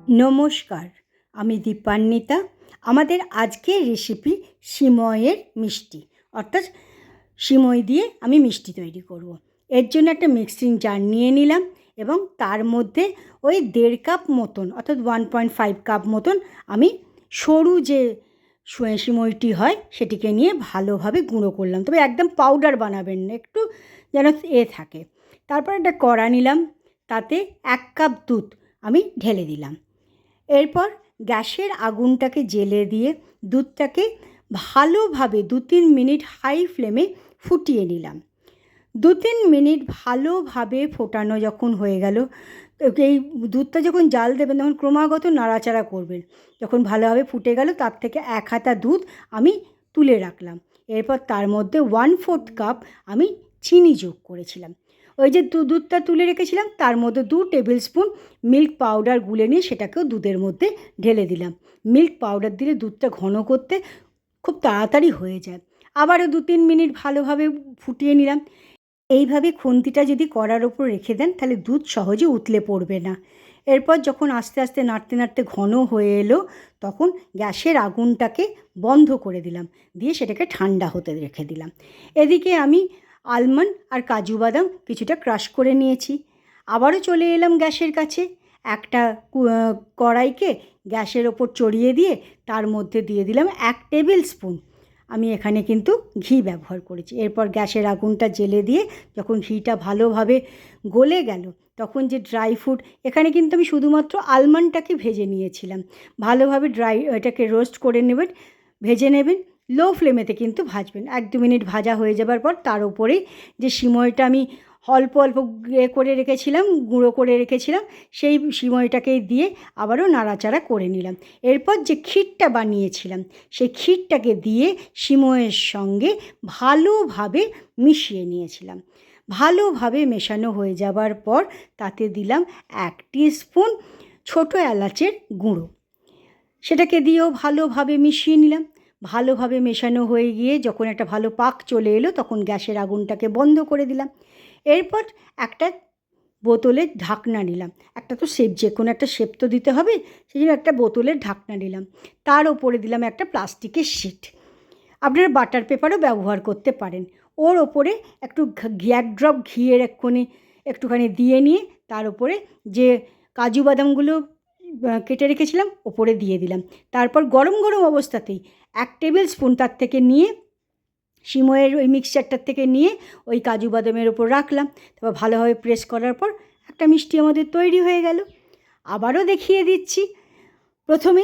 নমস্কার, আমি দীপান্বিতা। আমাদের আজকের রেসিপি সিমইয়ের মিষ্টি, অর্থাৎ সিমই দিয়ে আমি মিষ্টি তৈরি করব। এর জন্য একটা মিক্সিং জার নিয়ে নিলাম এবং তার মধ্যে ওই 1.5 কাপ মতন, অর্থাৎ 1.5 কাপ মতন আমি সরু যে সিমইটি হয় সেটিকে নিয়ে ভালোভাবে গুঁড়ো করলাম। তবে একদম পাউডার বানাবেন না, একটু যেন থাকে। তারপর একটা কড়া নিলাম, তাতে 1 কাপ দুধ আমি ঢেলে দিলাম। এরপর গ্যাসের আগুনটাকে জ্বেলে দিয়ে দুধটাকে ভালোভাবে 2-3 মিনিট হাই ফ্লেমে ফুটিয়ে নিলাম। 2-3 মিনিট ভালোভাবে ফোটানো যখন হয়ে গেল, এই দুধটা যখন জাল দেবেন তখন ক্রমাগত নাড়াচাড়া করবেন। যখন ভালোভাবে ফুটে গেল তার থেকে 1 হাতা দুধ আমি তুলে রাখলাম। এরপর তার মধ্যে 1/4 কাপ আমি চিনি যোগ করেছিলাম। ওই যে দুধটা তুলে রেখেছিলাম তার মধ্যে 2 টেবিল স্পুন মিল্ক পাউডার গুলে নিয়ে সেটাকেও দুধের মধ্যে ঢেলে দিলাম। মিল্ক পাউডার দিলে দুধটা ঘন করতে খুব তাড়াতাড়ি হয়ে যায়। আবারও 2-3 মিনিট ভালোভাবে ফুটিয়ে নিলাম। এইভাবে খুন্তিটা যদি কড়ার ওপর রেখে দেন তাহলে দুধ সহজে উতলে পড়বে না। এরপর যখন আস্তে আস্তে নাড়তে নাড়তে ঘন হয়ে এলো তখন গ্যাসের আগুনটাকে বন্ধ করে দিলাম, দিয়ে সেটাকে ঠান্ডা হতে রেখে দিলাম। এদিকে আমি আলমন্ড আর কাজু বাদাম কিছুটা ক্রাশ করে নিয়েছি। আবারও চলে এলাম গ্যাসের কাছে, একটা কড়াইকে গ্যাসের ওপর চড়িয়ে দিয়ে তার মধ্যে দিয়ে দিলাম 1 টেবিল স্পুন, আমি এখানে কিন্তু ঘি ব্যবহার করেছি। এরপর গ্যাসের আগুনটা জ্বেলে দিয়ে যখন ঘিটা ভালোভাবে গলে গেল তখন যে ড্রাই ফ্রুট, এখানে কিন্তু আমি শুধুমাত্র আলমন্ডটাকে ভেজে নিয়েছিলাম। ভালোভাবে এটাকে রোস্ট করে নেবেন, ভেজে নেবেন। লো ফ্লেমেতে কিন্তু ভাজবেন। 1-2 মিনিট ভাজা হয়ে যাবার পর তার উপরেই যে সিমইটা আমি অল্প অল্প করে রেখেছিলাম, গুঁড়ো করে রেখেছিলাম, সেই সিমইটাকে দিয়ে আবারও নাড়াচাড়া করে নিলাম। এরপর যে ক্ষীরটা বানিয়েছিলাম সেই ক্ষীরটাকে দিয়ে সিমইয়ের সঙ্গে ভালোভাবে মিশিয়ে নিয়েছিলাম। ভালোভাবে মেশানো হয়ে যাবার পর তাতে দিলাম 1 টিস্পুন ছোটো এলাচের গুঁড়ো, সেটাকে দিয়েও ভালোভাবে মিশিয়ে নিলাম। ভালোভাবে মেশানো হয়ে গিয়ে যখন একটা ভালো পাক চলে এলো তখন গ্যাসের আগুনটাকে বন্ধ করে দিলাম। এরপর একটা বোতলের ঢাকনা নিলাম, একটা তো শেপ, যে কোনো একটা শেপ তো দিতে হবে, সেই জন্য একটা বোতলের ঢাকনা নিলাম। তার ওপরে দিলাম একটা প্লাস্টিকের শিট, আপনারা বাটার পেপারও ব্যবহার করতে পারেন। ওর ওপরে একটু 1 ড্রপ ঘিয়ের একটুখানি দিয়ে নিয়ে তার উপরে যে কাজু বাদামগুলো কেটে রেখেছিলাম ওপরে দিয়ে দিলাম। তারপর গরম গরম অবস্থাতেই 1 টেবিল স্পুন তার থেকে নিয়ে সিমইয়ের ওই মিক্সচারটার থেকে নিয়ে ওই কাজু বাদামের ওপর রাখলাম। তারপর ভালোভাবে প্রেস করার পর একটা মিষ্টি আমাদের তৈরি হয়ে গেল। আবারও দেখিয়ে দিচ্ছি। প্রথমে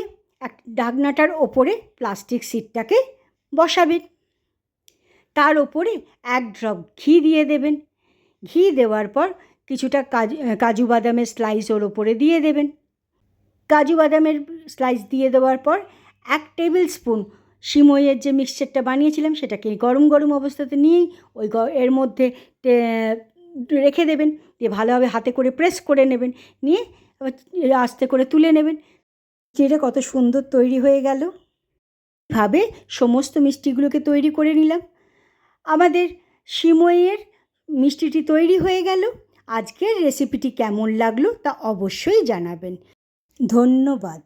ঢাকনাটার ওপরে প্লাস্টিক শিটটাকে বসাবেন, তার ওপরে 1 ড্রপ ঘি দিয়ে দেবেন। ঘি দেওয়ার পর কিছুটা কাজু বাদামের স্লাইস ওর ওপরে দিয়ে দেবেন। কাজু বাদামের স্লাইস দিয়ে দেওয়ার পর 1 টেবিল স্পুন সিমইয়ের যে মিক্সচারটা বানিয়েছিলাম সেটাকে গরম গরম অবস্থাতে নিয়েই ওই এর মধ্যে রেখে দেবেন, দিয়ে ভালোভাবে হাতে করে প্রেস করে নেবেন, নিয়ে আস্তে করে তুলে নেবেন। যেটা কত সুন্দর তৈরি হয়ে গেল। ভাবে সমস্ত মিষ্টিগুলোকে তৈরি করে নিলাম। আমাদের সিমইয়ের মিষ্টিটি তৈরি হয়ে গেল। আজকের রেসিপিটি কেমন লাগলো তা অবশ্যই জানাবেন। ধন্যবাদ।